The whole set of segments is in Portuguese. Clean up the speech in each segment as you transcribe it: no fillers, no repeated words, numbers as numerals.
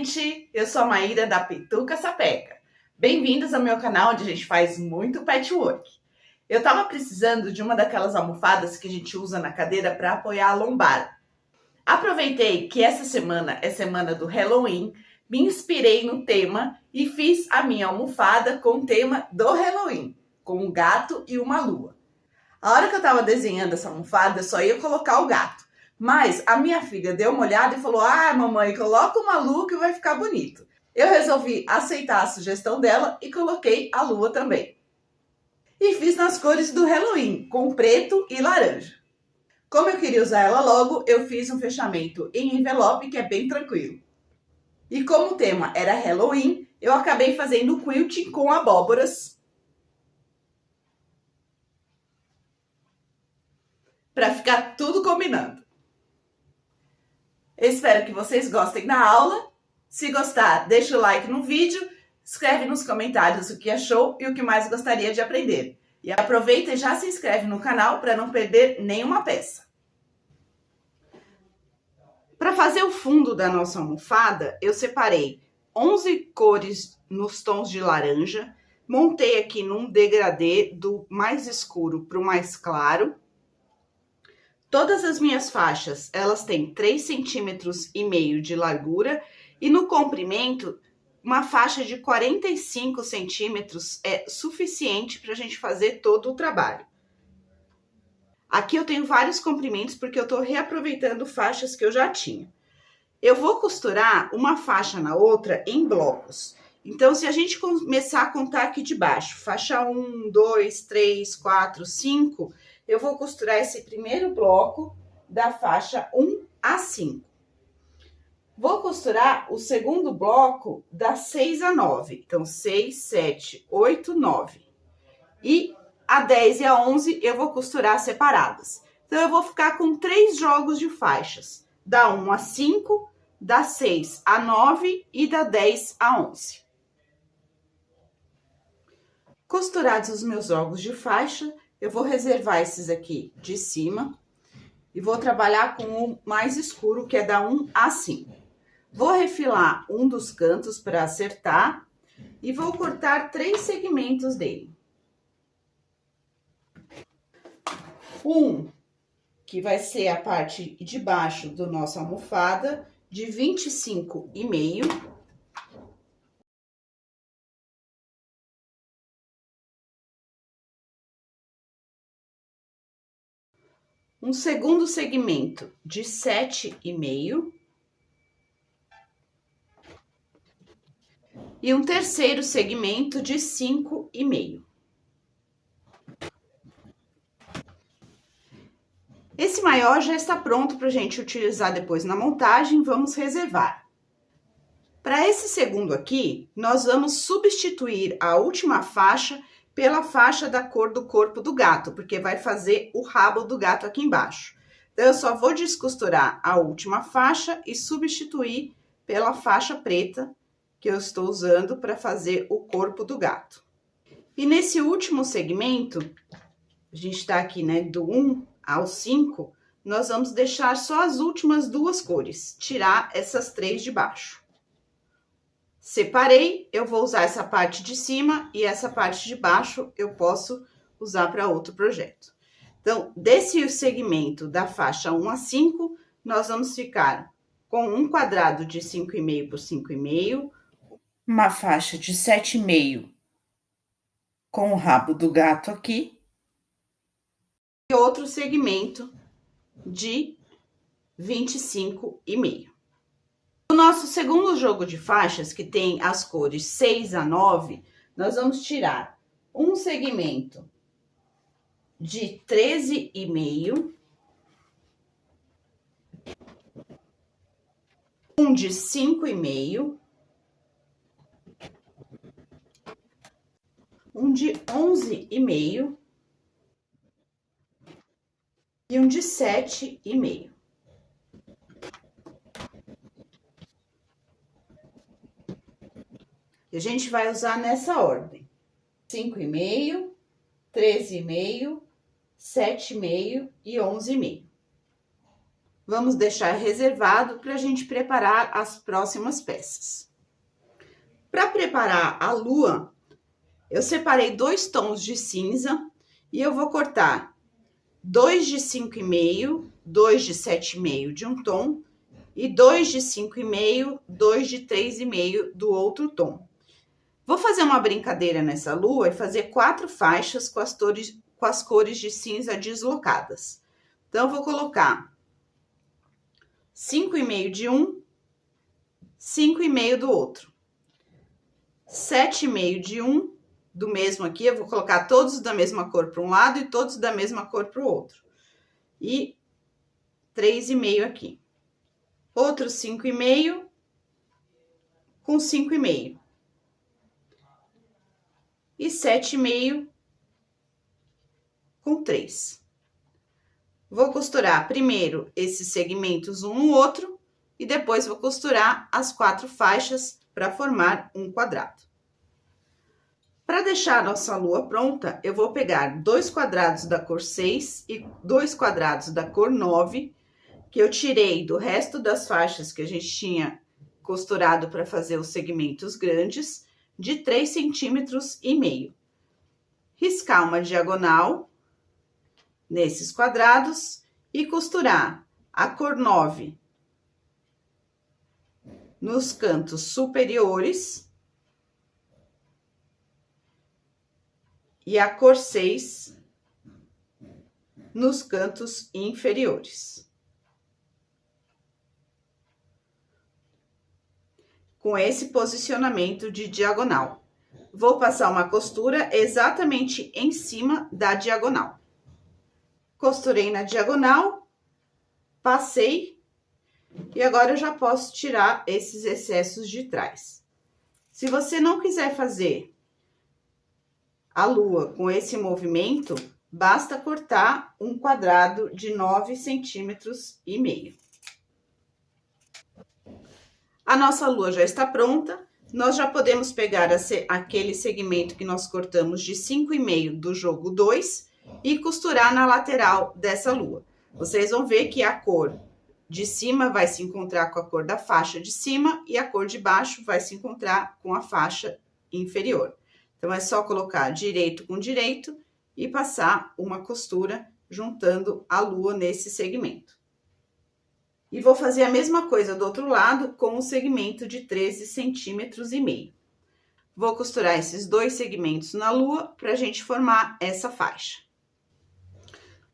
gente! Eu sou a Maíra da Pituca Sapeca. Bem-vindos ao meu canal onde a gente faz muito patchwork. Eu tava precisando de uma daquelas almofadas que a gente usa na cadeira para apoiar a lombar. Aproveitei que essa semana é semana do Halloween, me inspirei no tema e fiz a minha almofada com o tema do Halloween, com um gato e uma lua. A hora que eu tava desenhando essa almofada, eu só ia colocar o gato. Mas a minha filha deu uma olhada e falou: "Ah, mamãe, coloca uma lua que vai ficar bonito." Eu resolvi aceitar a sugestão dela e coloquei a lua também. E fiz nas cores do Halloween, com preto e laranja. Como eu queria usar ela logo, eu fiz um fechamento em envelope que é bem tranquilo. E como o tema era Halloween, eu acabei fazendo quilting com abóboras para ficar tudo combinando. Eu espero que vocês gostem da aula. Se gostar, deixa o like no vídeo, escreve nos comentários o que achou e o que mais gostaria de aprender. E aproveita e já se inscreve no canal para não perder nenhuma peça. Para fazer o fundo da nossa almofada, eu separei 11 cores nos tons de laranja, montei aqui num degradê do mais escuro para o mais claro. Todas as minhas faixas, elas têm 3,5 centímetros de largura e no comprimento, uma faixa de 45 centímetros é suficiente para a gente fazer todo o trabalho. Aqui eu tenho vários comprimentos porque eu estou reaproveitando faixas que eu já tinha. Eu vou costurar uma faixa na outra em blocos. Então, se a gente começar a contar aqui de baixo, faixa 1, 2, 3, 4, 5... eu vou costurar esse primeiro bloco da faixa 1 a 5. Vou costurar o segundo bloco da 6 a 9. Então, 6, 7, 8, 9. E a 10 e a 11 eu vou costurar separadas. Então, eu vou ficar com 3 jogos de faixas. Da 1 a 5, da 6 a 9 e da 10 a 11. Costurados os meus jogos de faixa, eu vou reservar esses aqui de cima e vou trabalhar com o mais escuro, que é da 1 a 5. Vou refilar um dos cantos para acertar e vou cortar 3 segmentos dele. Um, que vai ser a parte de baixo do nossa almofada, de 25,5. Um segundo segmento de 7,5 e um terceiro segmento de 5,5. Esse maior já está pronto para a gente utilizar depois na montagem, vamos reservar. Para esse segundo aqui, nós vamos substituir a última faixa pela faixa da cor do corpo do gato, porque vai fazer o rabo do gato aqui embaixo. Então, eu só vou descosturar a última faixa e substituir pela faixa preta que eu estou usando para fazer o corpo do gato. E nesse último segmento, a gente está aqui, né, do 1 ao 5, nós vamos deixar só as últimas 2 cores, tirar essas 3 de baixo. Separei, eu vou usar essa parte de cima e essa parte de baixo eu posso usar para outro projeto. Então, desse segmento da faixa 1 a 5, nós vamos ficar com um quadrado de 5,5 por 5,5, uma faixa de 7,5 com o rabo do gato aqui, e outro segmento de 25,5. No nosso segundo jogo de faixas, que tem as cores 6 a 9, nós vamos tirar um segmento de 13,5, um de 5,5, um de 11,5 e um de 7,5. A gente vai usar nessa ordem: 5,5, 13,5, 7,5 e 11,5. Vamos deixar reservado para a gente preparar as próximas peças. Para preparar a lua, eu separei 2 tons de cinza e eu vou cortar 2 de 5,5, 2 de 7,5 de um tom e 2 de 5,5, 2 de 3,5 do outro tom. Vou fazer uma brincadeira nessa lua e fazer 4 faixas com as cores de cinza deslocadas. Então, eu vou colocar 5,5 de um, 5,5 do outro, 7,5 de um, do mesmo aqui, eu vou colocar todos da mesma cor para um lado e todos da mesma cor para o outro. E 3,5 aqui. Outro 5,5 com 5,5. E 7,5 com 3. Vou costurar primeiro esses segmentos um no outro e depois vou costurar as 4 faixas para formar um quadrado. Para deixar a nossa lua pronta, eu vou pegar 2 quadrados da cor 6 e 2 quadrados da cor 9, que eu tirei do resto das faixas que a gente tinha costurado para fazer os segmentos grandes, de 3,5 centímetros. Riscar uma diagonal nesses quadrados e costurar a cor 9 nos cantos superiores e a cor 6 nos cantos inferiores. Com esse posicionamento de diagonal. Vou passar uma costura exatamente em cima da diagonal. Costurei na diagonal, passei, e agora eu já posso tirar esses excessos de trás. Se você não quiser fazer a lua com esse movimento, basta cortar um quadrado de 9,5 centímetros. A nossa lua já está pronta, nós já podemos pegar aquele segmento que nós cortamos de 5,5 do jogo 2 e costurar na lateral dessa lua. Vocês vão ver que a cor de cima vai se encontrar com a cor da faixa de cima e a cor de baixo vai se encontrar com a faixa inferior. Então, é só colocar direito com direito e passar uma costura juntando a lua nesse segmento. E vou fazer a mesma coisa do outro lado com o segmento de 13,5 centímetros. Vou costurar esses 2 segmentos na lua para a gente formar essa faixa.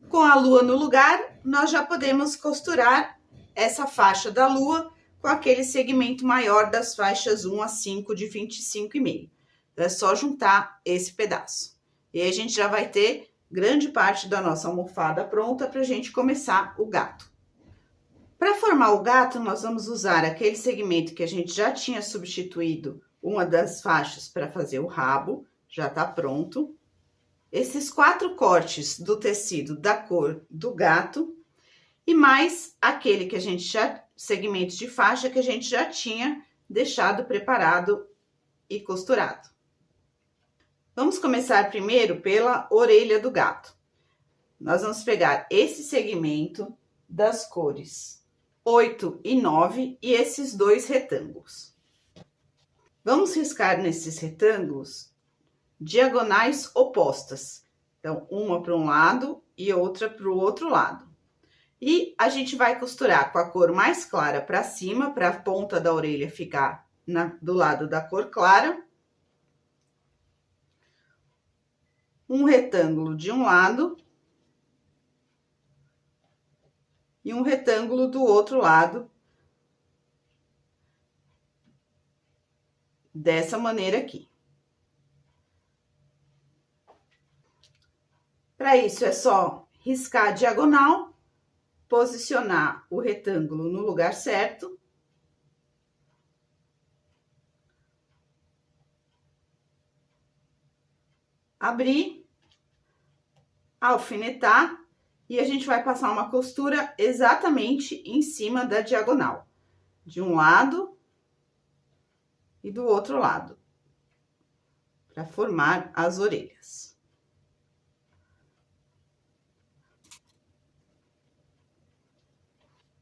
Com a lua no lugar, nós já podemos costurar essa faixa da lua com aquele segmento maior das faixas 1 a 5 de 25,5. Então, é só juntar esse pedaço. E aí a gente já vai ter grande parte da nossa almofada pronta para a gente começar o gato. Para formar o gato, nós vamos usar aquele segmento que a gente já tinha substituído uma das faixas para fazer o rabo, já está pronto. Esses 4 cortes do tecido da cor do gato e mais aquele que a gente já, segmentos de faixa que a gente já tinha deixado preparado e costurado. Vamos começar primeiro pela orelha do gato. Nós vamos pegar esse segmento das cores 8 e 9 e esses 2 retângulos. Vamos riscar nesses retângulos diagonais opostas. Então, uma para um lado e outra para o outro lado. E a gente vai costurar com a cor mais clara para cima, para a ponta da orelha ficar do lado da cor clara. Um retângulo de um lado e um retângulo do outro lado, dessa maneira aqui. Para isso, é só riscar a diagonal, posicionar o retângulo no lugar certo. Abrir, alfinetar e a gente vai passar uma costura exatamente em cima da diagonal, de um lado e do outro lado, para formar as orelhas.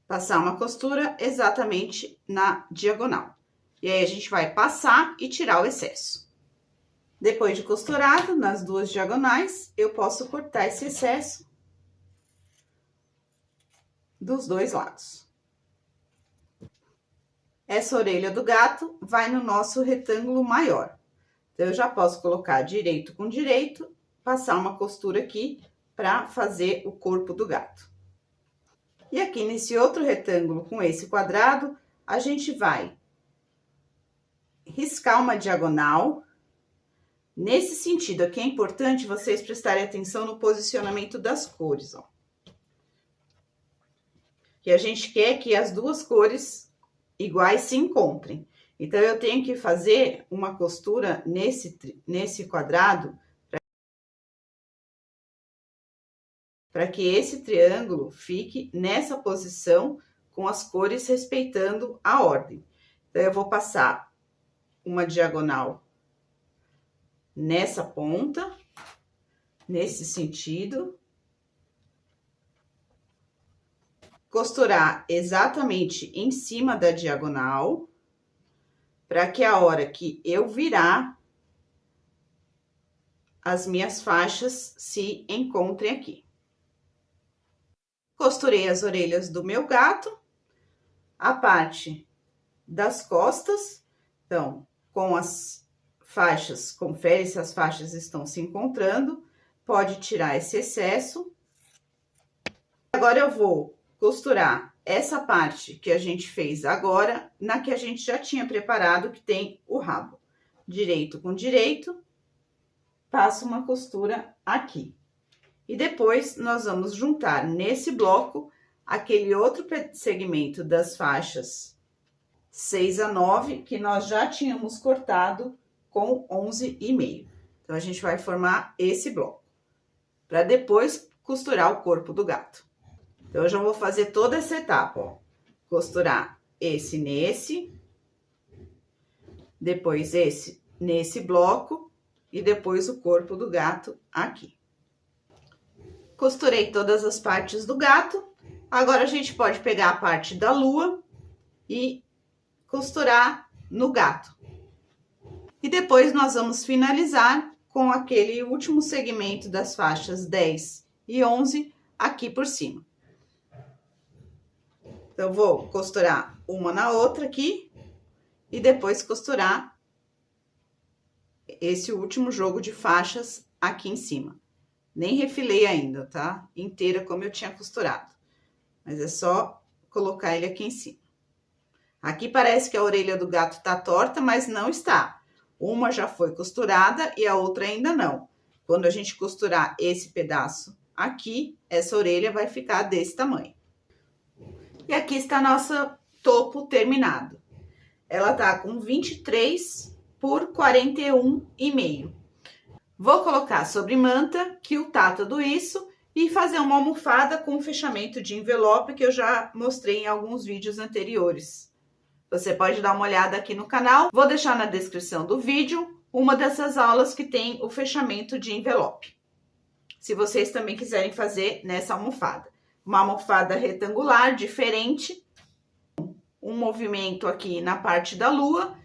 Passar uma costura exatamente na diagonal. E aí, a gente vai passar e tirar o excesso. Depois de costurado nas duas diagonais, eu posso cortar esse excesso dos dois lados. Essa orelha do gato vai no nosso retângulo maior. Então, eu já posso colocar direito com direito, passar uma costura aqui para fazer o corpo do gato. E aqui nesse outro retângulo com esse quadrado, a gente vai riscar uma diagonal. Nesse sentido, aqui é importante vocês prestarem atenção no posicionamento das cores, ó. Que a gente quer que as duas cores iguais se encontrem. Então, eu tenho que fazer uma costura nesse quadrado para que esse triângulo fique nessa posição com as cores respeitando a ordem. Então, eu vou passar uma diagonal nessa ponta, nesse sentido. Costurar exatamente em cima da diagonal, para que a hora que eu virar, as minhas faixas se encontrem aqui. Costurei as orelhas do meu gato, a parte das costas, então, com as faixas, confere se as faixas estão se encontrando, pode tirar esse excesso. Agora, eu vou costurar essa parte que a gente fez agora, na que a gente já tinha preparado, que tem o rabo. Direito com direito, passo uma costura aqui. E depois, nós vamos juntar nesse bloco, aquele outro segmento das faixas 6 a 9, que nós já tínhamos cortado com 11,5. Então, a gente vai formar esse bloco, para depois costurar o corpo do gato. Então, eu já vou fazer toda essa etapa, ó. Costurar esse nesse, depois esse nesse bloco e depois o corpo do gato aqui. Costurei todas as partes do gato. Agora, a gente pode pegar a parte da lua e costurar no gato. E depois, nós vamos finalizar com aquele último segmento das faixas 10 e 11 aqui por cima. Então, vou costurar uma na outra aqui e depois costurar esse último jogo de faixas aqui em cima. Nem refilei ainda, tá? Inteira como eu tinha costurado. Mas é só colocar ele aqui em cima. Aqui parece que a orelha do gato tá torta, mas não está. Uma já foi costurada e a outra ainda não. Quando a gente costurar esse pedaço aqui, essa orelha vai ficar desse tamanho. E aqui está a nossa topo terminado. Ela tá com 23 por 41,5. Vou colocar sobre manta, quiltar tudo isso e fazer uma almofada com fechamento de envelope que eu já mostrei em alguns vídeos anteriores. Você pode dar uma olhada aqui no canal. Vou deixar na descrição do vídeo uma dessas aulas que tem o fechamento de envelope. Se vocês também quiserem fazer nessa almofada. Uma almofada retangular, diferente. Um movimento aqui na parte da lua.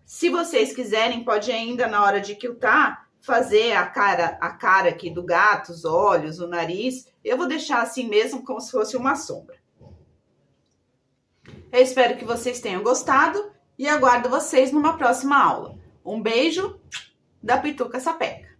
Se vocês quiserem, pode ainda, na hora de quiltar, fazer a cara aqui do gato, os olhos, o nariz. Eu vou deixar assim mesmo, como se fosse uma sombra. Eu espero que vocês tenham gostado e aguardo vocês numa próxima aula. Um beijo da Pituca Sapeca.